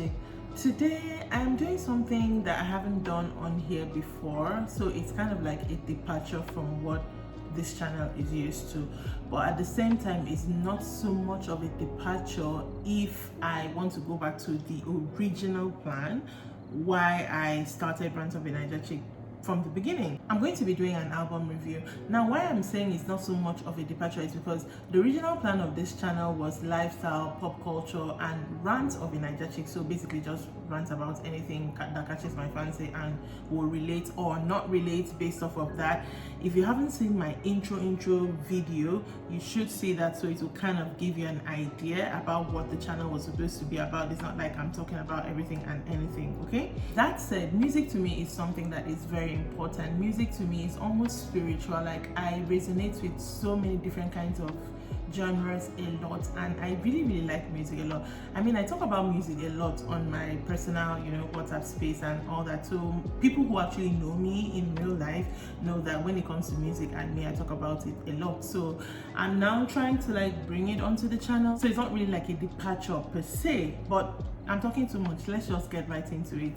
Chic. Today I'm doing something that I haven't done on here before, so it's kind of like a departure from what this channel is used to, but at the same time it's not so much of a departure if I want to go back to the original plan why I started Rants of a Naija Chic from the beginning. I'm going to be doing an album review. Now, why I'm saying it's not so much of a departure is because the original plan of this channel was lifestyle, pop culture, and Rants of a Naija Chic. So basically just rant about anything that catches my fancy and will relate or not relate based off of that. If you haven't seen my intro video, you should see that, so it will kind of give you an idea about what the channel was supposed to be about. It's not like I'm talking about everything and anything, okay? That said, music to me is something that is very important. Music to me is almost spiritual. Like, I resonate with so many different kinds of genres a lot, and I really like music a lot. I mean, I talk about music a lot on my personal, WhatsApp space and all that. So people who actually know me in real life know that when it comes to music and me, I talk about it a lot. So I'm now trying to like bring it onto the channel. So it's not really like a departure per se, but I'm talking too much. Let's just get right into it.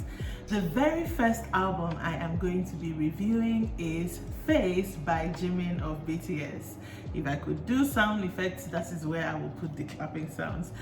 The very first album I am going to be reviewing is Face by Jimin of BTS. If I could do sound effects, that is where I will put the clapping sounds.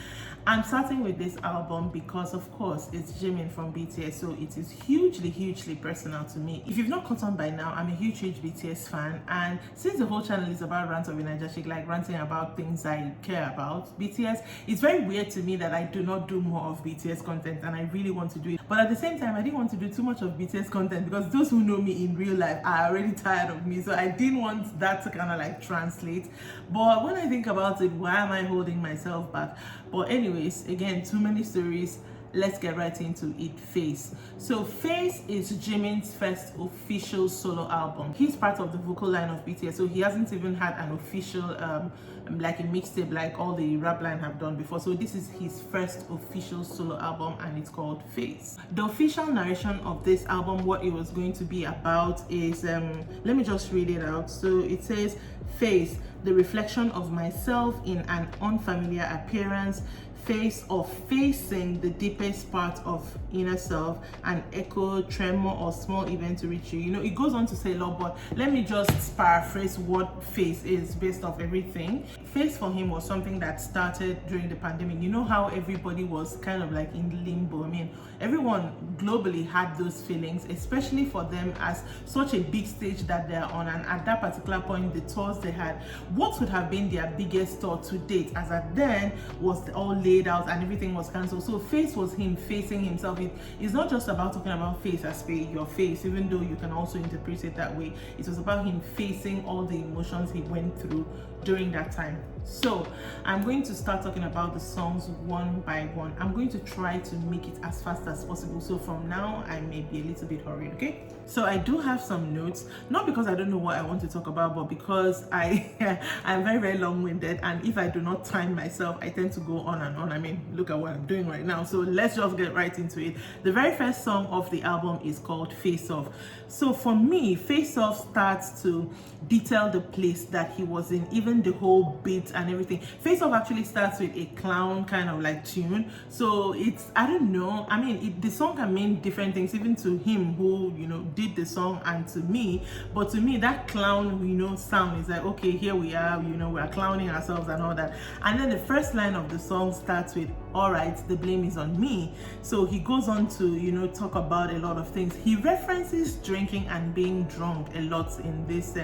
I'm starting with this album because, of course, it's Jimin from BTS, so it is hugely personal to me. If you've not caught on by now, I'm a huge BTS fan, and since the whole channel is about Rants of a Naija Chic, like ranting about things I care about, BTS, it's very weird to me that I do not do more of BTS content, and I really want to do it. But at the same time, I didn't want to do too much of BTS content because those who know me in real life are already tired of me, so I didn't want that to kind of like translate. But when I think about it, why am I holding myself back? But anyways, again, too many stories. Let's get right into it. Face. So Face is Jimin's first official solo album. He's part of the vocal line of BTS, so he hasn't even had an official like a mixtape like all the rap line have done before. So this is his first official solo album, and it's called Face. The official narration of this album, what it was going to be about is let me just read it out. So it says, Face, the reflection of myself in an unfamiliar appearance, face of facing the deepest part of inner self, an echo, tremor, or small event to reach you. It goes on to say a lot, but let me just paraphrase what Face is based off everything. Face for him was something that started during the pandemic. You know how everybody was kind of like in limbo. I mean, everyone globally had those feelings, especially for them as such a big stage that they're on, and at that particular point, the tours they had, what would have been their biggest tour to date, as at then, was all laid out and everything was cancelled. So Face was him facing himself. It's not just about talking about face as your face, even though you can also interpret it that way. It was about him facing all the emotions he went through during that time. So I'm going to start talking about the songs one by one. I'm going to try to make it as fast as possible, so from now I may be a little bit hurried, okay? So I do have some notes, not because I don't know what I want to talk about, but because I'm very long-winded, and if I do not time myself, I tend to go on and on. I mean, look at what I'm doing right now. So let's just get right into it. The very first song of the album is called Face Off. So for me, Face Off starts to detail the place that he was in, even the whole beat and everything. Face Off actually starts with a clown kind of like tune, so it's, I don't know, I mean, the song can mean different things even to him who did the song and to me, but to me that clown sound is like, okay, here we are, we're clowning ourselves and all that. And then the first line of the song starts with, all right, the blame is on me. So he goes on to talk about a lot of things. He references drinking and being drunk a lot in this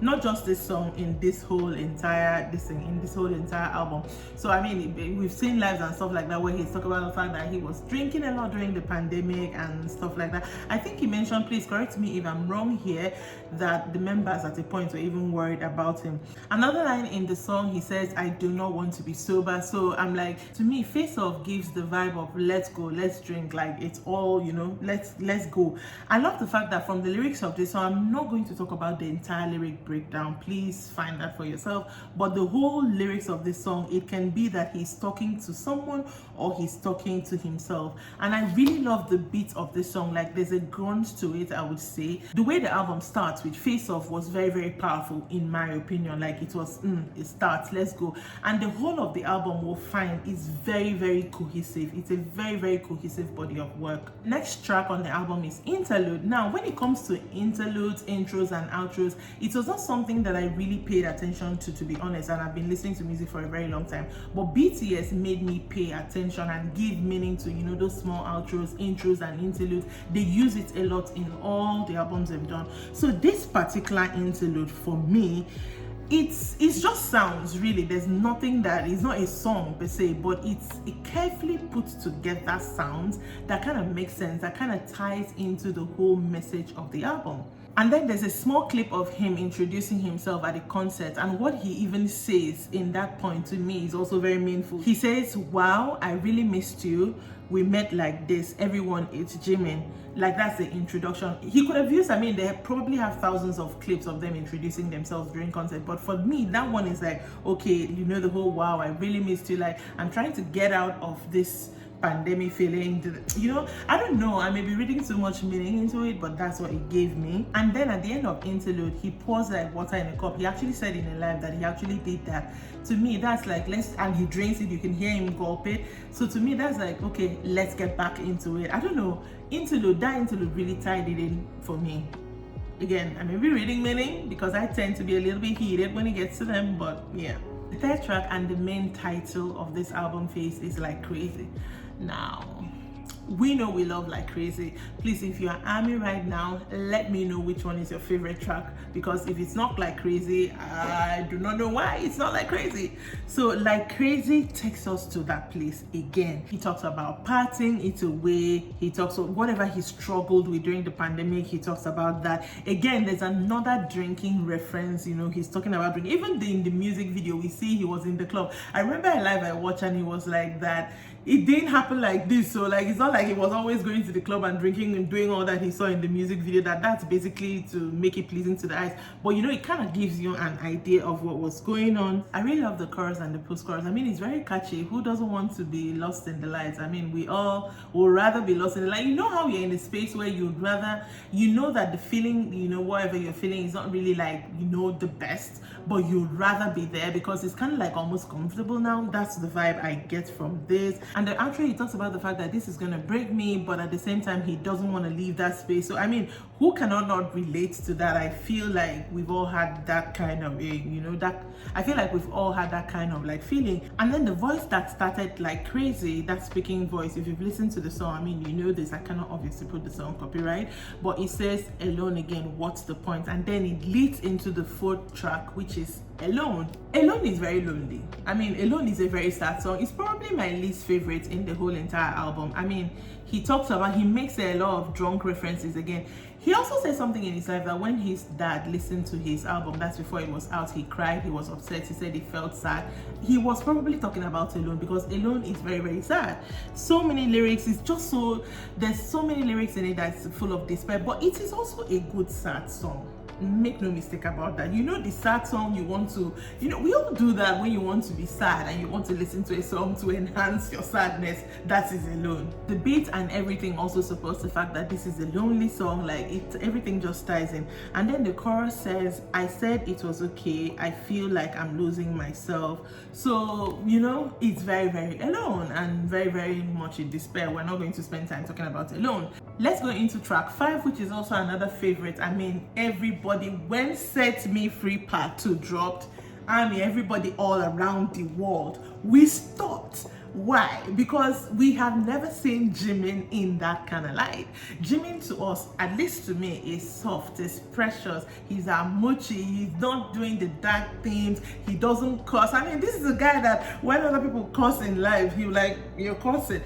not just this song, in this whole entire album. So I mean, we've seen lives and stuff like that where he's talking about the fact that he was drinking a lot during the pandemic and stuff like that. I think he mentioned, please correct me if I'm wrong here, that the members at a point were even worried about him. Another line in the song, he says, I do not want to be sober. So I'm like, to me, Face Off gives the vibe of let's go, let's drink, like it's all, let's go. I love the fact that from the lyrics of this song, I'm not going to talk about the entire lyric breakdown, please find that for yourself, but the whole lyrics of this song, it can be that he's talking to someone or he's talking to himself. And I really love the beat of this song. Like, there's a grunt to it, I would say. The way the album starts with Face Off was very powerful in my opinion. Like, it was it starts, let's go. And the whole of the album will find is very very cohesive. It's a very, very cohesive body of work. Next track on the album is Interlude. Now, when it comes to interludes, intros, and outros, it was not something that I really paid attention to be honest, and I've been listening to music for a very long time. But BTS made me pay attention and give meaning to, you know, those small outros, intros, and interludes. They use it a lot in all the albums they've done. So this particular interlude for me, it's just sounds, really. There's nothing that is not a song per se, but it's carefully put together sounds that kind of makes sense, that kind of ties into the whole message of the album. And then there's a small clip of him introducing himself at a concert, and what he even says in that point to me is also very meaningful. He says, "Wow, I really missed you. We met like this. Everyone, it's Jimin." Like, that's the introduction. He could have used, I mean, they probably have thousands of clips of them introducing themselves during concert, but for me, that one is like, okay, you know, the whole "wow, I really missed you." Like, I'm trying to get out of this pandemic feeling, you know. I don't know, I may be reading too much meaning into it, but that's what it gave me. And then at the end of Interlude, he pours like water in a cup. He actually said in a live that he actually did that. To me, that's like, and he drinks it, you can hear him gulp it. So to me, that's like, okay, let's get back into it. I don't know, that interlude really tied it in for me. Again, I may be reading meaning because I tend to be a little bit heated when it gets to them, but yeah. The third track and the main title of this album phase is Like Crazy. Now, we know we love Like Crazy. Please, if you're ARMY right now, let me know which one is your favorite track, because if it's not Like Crazy, I do not know why it's not Like Crazy. So Like Crazy takes us to that place again. He talks about partying it away. He talks about whatever he struggled with during the pandemic. He talks about that. Again, there's another drinking reference. You know, he's talking about drinking. Even in the music video, we see he was in the club. I remember a live I watched and he was like that. It didn't happen like this, so like, it's not like he was always going to the club and drinking and doing all that he saw in the music video. That's basically to make it pleasing to the eyes, but you know, it kind of gives you an idea of what was going on. I really love the chorus and the post-chorus. I mean, it's very catchy. Who doesn't want to be lost in the lights? I mean, we all would rather be lost in the light. You know how you're in a space where you'd rather, you know that the feeling, you know, whatever you're feeling is not really like, you know, the best, but you'd rather be there because it's kind of like almost comfortable now. That's the vibe I get from this. And the outro, he talks about the fact that this is gonna break me, but at the same time, he doesn't want to leave that space. So I mean, who cannot not relate to that? I feel like we've all had that kind of, you know, that I feel like we've all had that kind of like feeling. And then the voice that started Like Crazy, that speaking voice, if you've listened to the song, I mean, you know this, I cannot obviously put the song copyright, but it says "Alone Again, what's the point?" And then it leads into the fourth track, which is Alone. Alone is very lonely. I mean, Alone is a very sad song. It's probably my least favorite in the whole entire album. I mean, he makes a lot of drunk references again. He also said something in his life that when his dad listened to his album, that's before it was out, he cried, he was upset, he said he felt sad. He was probably talking about Alone, because Alone is very, very sad. So many lyrics, it's just so, there's so many lyrics in it that's full of despair, but it is also a good sad song. Make no mistake about that. You know, the sad song you want to, you know, we all do that when you want to be sad and you want to listen to a song to enhance your sadness. That is Alone. The beat and everything also supports the fact that this is a lonely song. Like, everything just ties in. And then the chorus says, "I said it was okay. I feel like I'm losing myself." So, you know, it's very, very alone and very, very much in despair. We're not going to spend time talking about Alone. Let's go into track 5, which is also another favorite. I mean, everybody, when Set Me Free Part 2 dropped, I mean, everybody all around the world, we stopped. Why? Because we have never seen Jimin in that kind of light. Jimin to us, at least to me, is soft, is precious, he's a mochi, he's not doing the dark themes, he doesn't curse. I mean, this is a guy that when other people curse in life, he's like, you're cursing.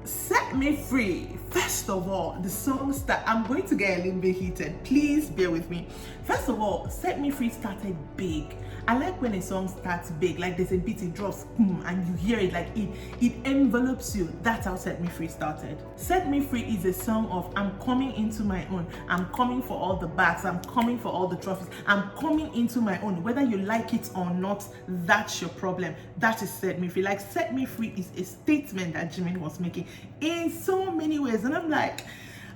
Set Me Free. First of all, the song I'm going to get a little bit heated. Please bear with me. First of all, Set Me Free started big. I like when a song starts big, like there's a beat, it drops, and you hear it, like it envelopes you. That's how Set Me Free started. Set Me Free is a song of, I'm coming into my own. I'm coming for all the bags. I'm coming for all the trophies. I'm coming into my own. Whether you like it or not, that's your problem. That is Set Me Free. Like, Set Me Free is a statement that Jimin was making in so many ways. And I'm like,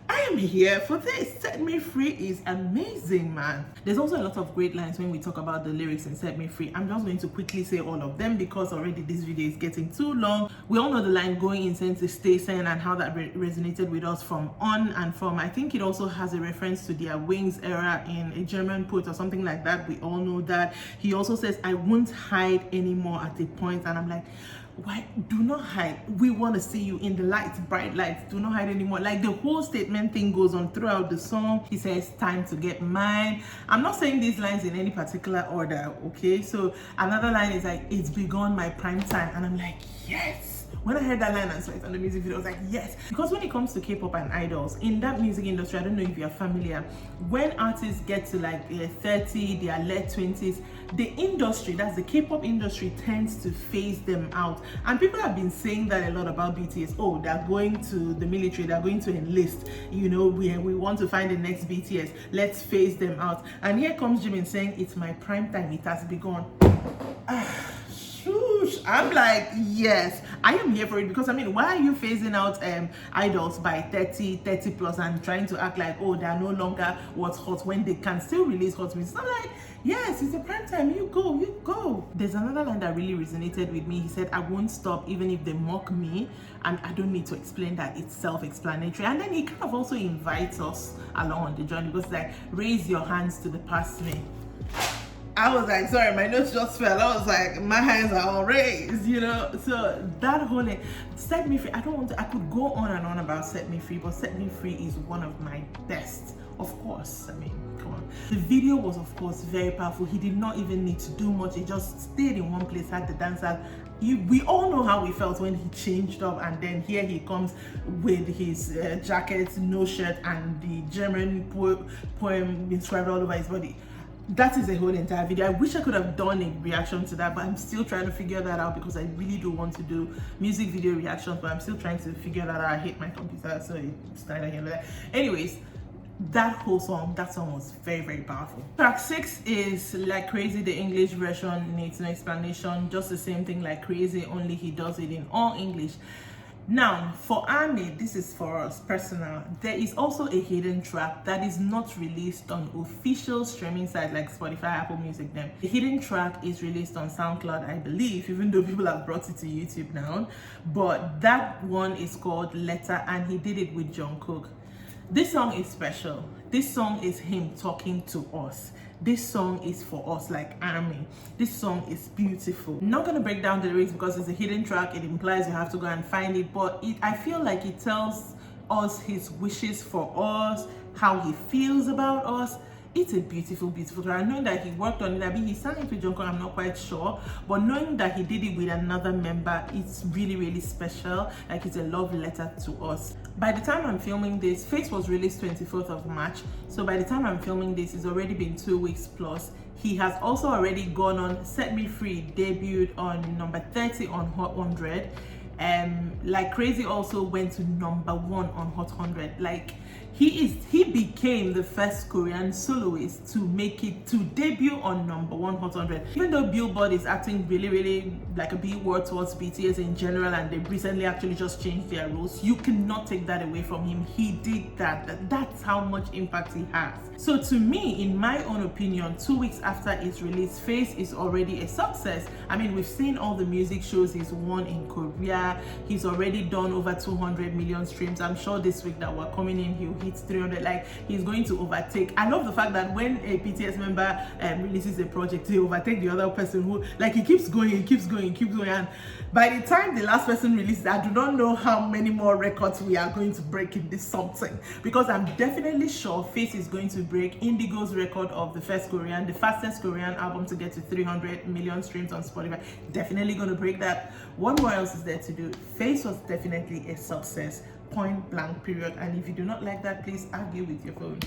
I am here for this. Set Me Free is amazing, man. There's also a lot of great lines when we talk about the lyrics in Set Me Free. I'm just going to quickly say all of them because already this video is getting too long. We all know the line going insane to station and how that resonated with us from On and From. I think it also has a reference to their Wings era in a German poet or something like that. We all know that. He also says, I won't hide anymore at a point, and I'm like, why? Do not hide. We want to see you in the lights, bright lights. Do not hide anymore. Like, the whole statement thing goes on throughout the song. He says, time to get mine. I'm not saying these lines in any particular order, okay? So another line is like, it's begun my prime time, and I'm like, yes. When I heard that line and saw it on the music video, I was like, yes. Because when it comes to K-pop and idols, in that music industry, I don't know if you're familiar, when artists get to like 30, their late 20s, the industry, that's the K-pop industry, tends to phase them out. And people have been saying that a lot about BTS. Oh, they're going to the military, they're going to enlist. You know, we want to find the next BTS. Let's phase them out. And here comes Jimin saying, it's my prime time, it has begun. I'm like, yes, I am here for it, because I mean, why are you phasing out idols by 30 plus and trying to act like, oh, they're no longer what's hot when they can still release hot music? I'm like, yes, it's a prime time, you go. There's another line that really resonated with me. He said, I won't stop even if they mock me, and I don't need to explain that, it's self-explanatory. And then he kind of also invites us along on the journey, because like, raise your hands to the past me. I was like, sorry, my notes just fell. I was like, my hands are all raised, you know? So that whole Set Me Free, I could go on and on about Set Me Free, but Set Me Free is one of my best, of course. I mean, come on. The video was, of course, very powerful. He did not even need to do much. He just stayed in one place, had the dancers. We all know how we felt when he changed up, and then here he comes with his jacket, no shirt, and the German poem inscribed all over his body. That is a whole entire video. I wish I could have done a reaction to that, but I'm still trying to figure that out, because I really do want to do music video reactions, but I'm still trying to figure that out. I hate my computer, so it's neither here nor there. Anyways, that song was very, very powerful. Track 6 is Like Crazy. The English version needs no explanation, just the same thing like Crazy, only he does it in all English. Now, for ARMY, this is for us personal, there is also a hidden track that is not released on official streaming sites like Spotify, Apple Music, them. The hidden track is released on SoundCloud, I believe, even though people have brought it to YouTube now. But that one is called Letter, and he did it with Jungkook. This song is special. This song is him talking to us. This song is for us, like ARMY. This song is beautiful. I'm not gonna break down the lyrics because it's a hidden track. It implies you have to go and find it, but I feel like it tells us his wishes for us, how he feels about us. It's a beautiful, beautiful track. Knowing that he worked on it, I mean, he sang it with Jungkook, I'm not quite sure, but knowing that he did it with another member, it's really, really special. Like, it's a love letter to us. By the time I'm filming this, Face was released 24th of March. So by the time I'm filming this, it's already been 2 weeks plus. He has also already gone on Set Me Free, debuted on number 30 on Hot 100. Like Crazy also went to number 1 on Hot 100. Like, he became the first Korean soloist to make it to debut on number 1 Hot 100. Even though Billboard is acting really, really like a B word towards BTS in general, and they recently actually just changed their rules, you cannot take that away from him. He did that. That's how much impact he has. So to me, in my own opinion, 2 weeks after its release, Face is already a success. I mean, we've seen all the music shows he's won in Korea. He's already done over 200 million streams. I'm sure this week that we're coming in, he'll hit 300. Like, he's going to overtake. I love the fact that when a BTS member releases a project, he overtake the other person who, like, he keeps going. And by the time the last person releases, I do not know how many more records we are going to break in this something, because I'm definitely sure Face is going to break Indigo's record of the fastest Korean album to get to 300 million streams on Spotify. Definitely going to break that. What more else is there to do? Face was definitely a success, point blank, period. And if you do not like that, please argue with your phone.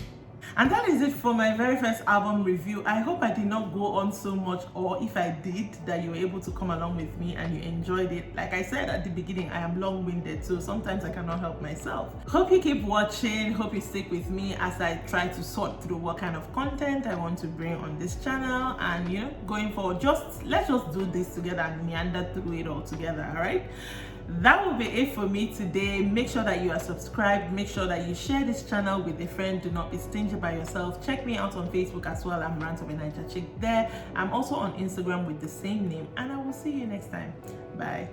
And that is it for my very first album review. I hope I did not go on so much, or if I did, that you were able to come along with me and you enjoyed it. Like I said at the beginning, I am long-winded, so sometimes I cannot help myself. Hope you keep watching, hope you stick with me as I try to sort through what kind of content I want to bring on this channel. And you know, going forward, let's just do this together and meander through it all together. All right, that will be it for me today. Make sure that you are subscribed. Make sure that you share this channel with a friend. Do not be stingy by yourself. Check me out on Facebook as well. I'm Rants of a Naija Chic there. I'm also on Instagram with the same name, and I will see you next time. Bye.